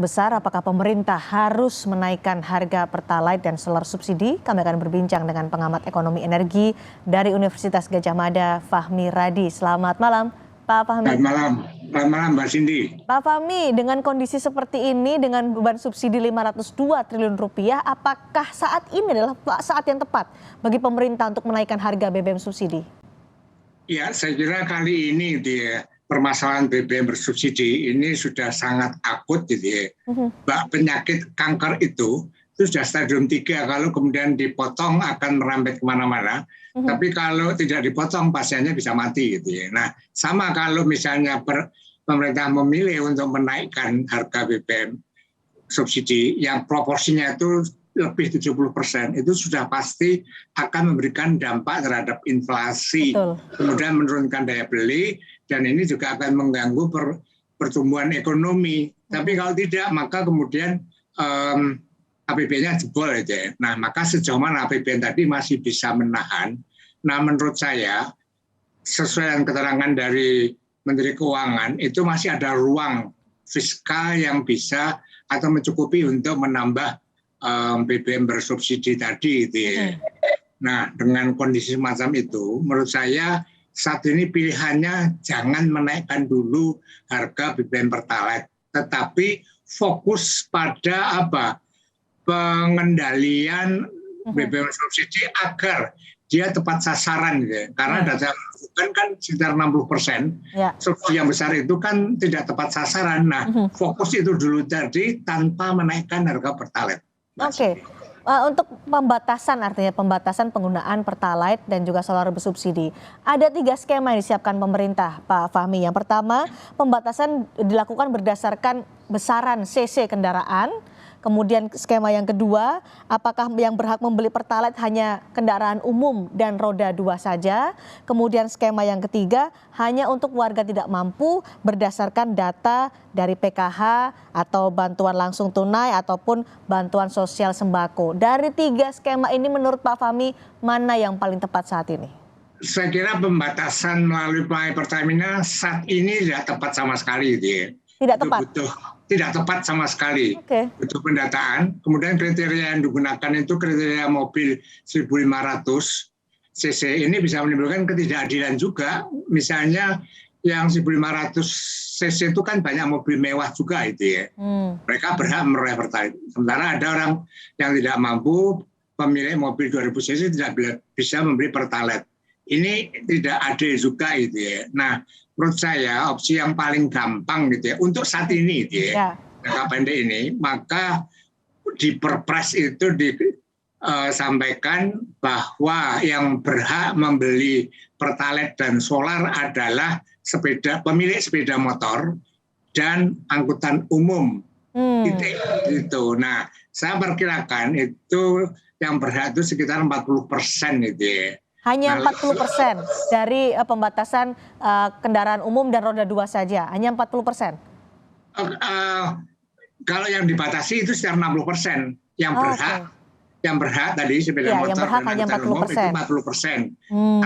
besar, apakah pemerintah harus menaikkan harga Pertalite dan solar subsidi? Kami akan berbincang dengan pengamat ekonomi energi dari Universitas Gadjah Mada, Fahmi Radi. Selamat malam, Pak Fahmi. Selamat malam Mbak Cindy. Pak Fahmi, dengan kondisi seperti ini, dengan beban subsidi 502 triliun rupiah, apakah saat ini adalah saat yang tepat bagi pemerintah untuk menaikkan harga BBM subsidi? Ya, saya kira kali ini permasalahan BBM bersubsidi ini sudah sangat akut gitu ya. Penyakit kanker itu sudah stadium 3, kalau kemudian dipotong akan merambat kemana-mana. Tapi kalau tidak dipotong pasiennya bisa mati gitu ya. Nah, sama kalau misalnya pemerintah memilih untuk menaikkan harga BBM subsidi yang proporsinya itu lebih 70%, itu sudah pasti akan memberikan dampak terhadap inflasi. Betul. Kemudian menurunkan daya beli, dan ini juga akan mengganggu pertumbuhan ekonomi. Tapi kalau tidak, maka kemudian APBN-nya jebol aja. Nah, maka sejauh mana APBN tadi masih bisa menahan. Nah, menurut saya, sesuai dengan keterangan dari Menteri Keuangan, itu masih ada ruang fiskal yang bisa atau mencukupi untuk menambah BBM bersubsidi tadi gitu ya. Nah, dengan kondisi semacam itu, menurut saya saat ini pilihannya jangan menaikkan dulu harga BBM Pertalite, tetapi fokus pada pengendalian BBM subsidi agar dia tepat sasaran gitu ya. Karena data kan sekitar 60%, subsidi yang besar itu kan tidak tepat sasaran. Nah, fokus itu dulu tadi tanpa menaikkan harga Pertalite. Oke. Untuk pembatasan, artinya pembatasan penggunaan Pertalite dan juga solar bersubsidi. Ada 3 skema yang disiapkan pemerintah, Pak Fahmi. Yang pertama, pembatasan dilakukan berdasarkan besaran CC kendaraan. Kemudian skema yang kedua, apakah yang berhak membeli Pertalite hanya kendaraan umum dan roda 2 saja. Kemudian skema yang ketiga, hanya untuk warga tidak mampu berdasarkan data dari PKH atau bantuan langsung tunai ataupun bantuan sosial sembako. Dari 3 skema ini menurut Pak Fahmi, mana yang paling tepat saat ini? Saya kira pembatasan melalui Pertamina saat ini tidak tepat sama sekali. Tidak tepat? Tidak tepat sama sekali. Butuh pendataan. Kemudian kriteria yang digunakan itu kriteria mobil 1.500 cc. Ini bisa menimbulkan ketidakadilan juga. Misalnya yang 1.500 cc itu kan banyak mobil mewah juga itu ya. Mereka berhak meroleh Pertalite. Sementara ada orang yang tidak mampu, pemilik mobil 2.000 cc tidak bisa membeli Pertalite. Ini tidak adil juga itu ya. Nah, menurut saya opsi yang paling gampang gitu ya untuk saat ini gitu ya, jangka pendek ini, maka di Perpres itu disampaikan bahwa yang berhak membeli Pertalite dan solar adalah pemilik sepeda motor dan angkutan umum. Gitu. Nah, saya perkirakan itu yang berhak itu sekitar 40% gitu ya. Hanya 40% dari pembatasan kendaraan umum dan roda 2 saja, hanya 40%? Kalau yang dibatasi itu sekitar 60%. Yang berhak tadi sepeda motor dan angkutan umum itu 40%.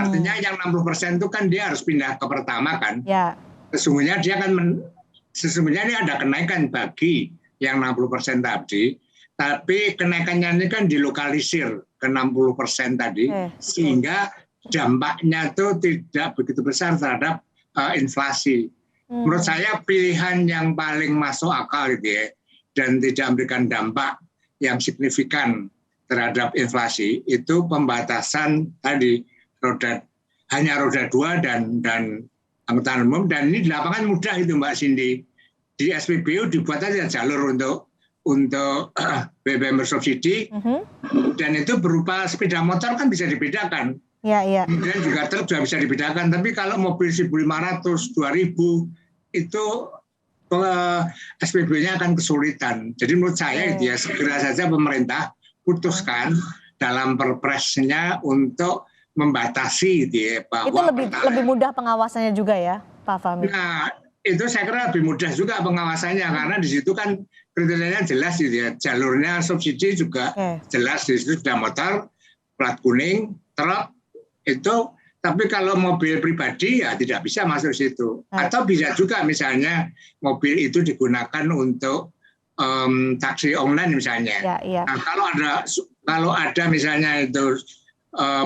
Artinya yang 60% itu kan dia harus pindah ke Pertama kan. Sesungguhnya ini ada kenaikan bagi yang 60% tadi. Tapi kenaikannya ini kan dilokalisir ke 60% tadi, sehingga dampaknya itu tidak begitu besar terhadap inflasi. Menurut saya pilihan yang paling masuk akal gitu ya, dan tidak memberikan dampak yang signifikan terhadap inflasi, itu pembatasan tadi hanya roda 2 dan angkutan umum. Dan ini di lapangan mudah itu Mbak Cindy. Di SPBU dibuat aja jalur untuk BBM bersubsidi, dan itu berupa sepeda motor kan bisa dibedakan. Kemudian juga truk juga bisa dibedakan. Tapi kalau mobil 1.500, 2.000 itu SPB-nya akan kesulitan. Jadi menurut saya ya segera saja pemerintah putuskan dalam Perpresnya untuk membatasi bahwa itu lebih mudah pengawasannya juga ya, Pak Fahmi? Nah, itu saya kira lebih mudah juga pengawasannya karena di situ kan kriterianya jelas gitu ya. Jalurnya subsidi juga jelas, di situ sudah motor, plat kuning, truk itu. Tapi kalau mobil pribadi ya tidak bisa masuk situ. Atau bisa juga misalnya mobil itu digunakan untuk taksi online misalnya. Nah, kalau ada misalnya itu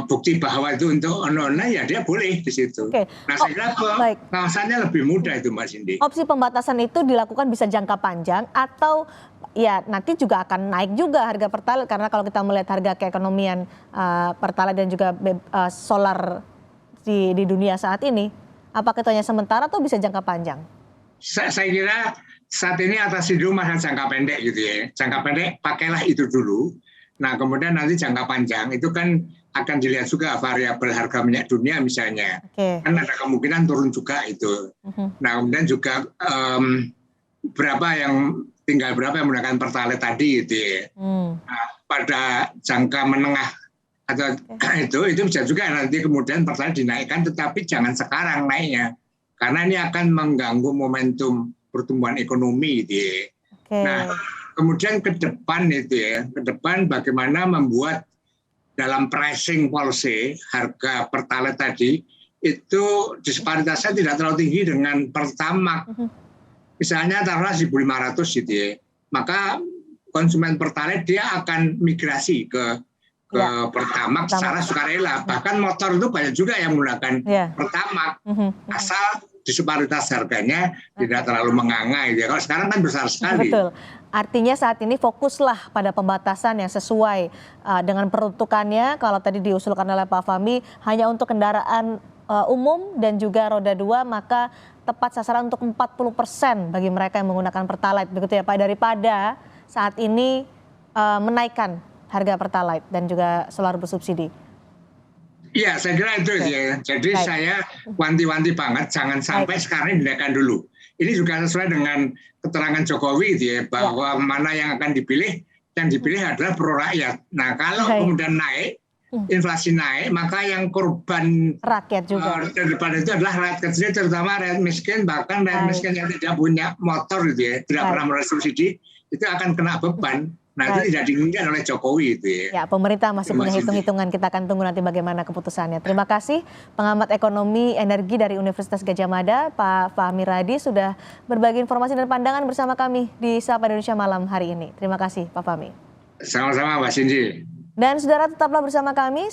bukti bahwa itu untuk online, ya dia boleh di situ. Nah, saya kira pengawasannya lebih mudah itu, Mbak Cindy. Opsi pembatasan itu dilakukan bisa jangka panjang atau ya nanti juga akan naik juga harga pertalite, karena kalau kita melihat harga keekonomian pertalite dan juga solar di dunia saat ini, apakah itu hanya sementara atau bisa jangka panjang? Saya kira saat ini atasi dulu masalah jangka pendek gitu ya. Jangka pendek pakailah itu dulu. Nah, kemudian nanti jangka panjang itu kan akan dilihat juga variabel harga minyak dunia misalnya. Kan ada kemungkinan turun juga itu. Nah, kemudian juga tinggal berapa yang menggunakan pertalite tadi gitu ya. Nah, pada jangka menengah atau itu bisa juga nanti kemudian pertalite dinaikkan, tetapi jangan sekarang naiknya. Karena ini akan mengganggu momentum pertumbuhan ekonomi gitu ya. Nah, kemudian ke depan itu ya, ke depan bagaimana membuat dalam pricing policy harga pertalite tadi itu disparitasnya tidak terlalu tinggi dengan Pertamax. Misalnya taruhlah 1.500 gitu ya. Maka konsumen pertalite dia akan migrasi ke Pertamax secara sukarela. Bahkan motor itu banyak juga yang menggunakan Pertamax. Asal disparitas harganya tidak terlalu menganga gitu ya. Kalau sekarang kan besar sekali. Betul. Artinya saat ini fokuslah pada pembatasan yang sesuai dengan peruntukannya. Kalau tadi diusulkan oleh Pak Fahmi hanya untuk kendaraan umum dan juga roda 2, maka tepat sasaran untuk 40% bagi mereka yang menggunakan pertalite, begitu ya Pak, daripada saat ini menaikkan harga pertalite dan juga solar bersubsidi. Iya, saya kira itu ya. Jadi saya wanti-wanti banget jangan sampai sekarang dinaikkan dulu. Ini juga sesuai dengan keterangan Jokowi gitu ya, bahwa mana yang akan dipilih, yang dipilih adalah pro rakyat. Nah, kalau kemudian naik, inflasi naik, maka yang korban rakyat juga ke depan itu adalah rakyat kecil, terutama rakyat miskin, bahkan rakyat miskin yang tidak punya motor gitu ya, tidak pernah merasa subsidi, itu akan kena beban. Nah, itu tidak diinginkan oleh Jokowi itu ya. Ya, pemerintah masih punya hitung-hitungan, kita akan tunggu nanti bagaimana keputusannya. Terima kasih pengamat ekonomi energi dari Universitas Gadjah Mada, Pak Fahmi Radi, sudah berbagi informasi dan pandangan bersama kami di Sapa Indonesia Malam hari ini. Terima kasih Pak Fahmi. Sama-sama Mbak Cindy. Dan saudara tetaplah bersama kami.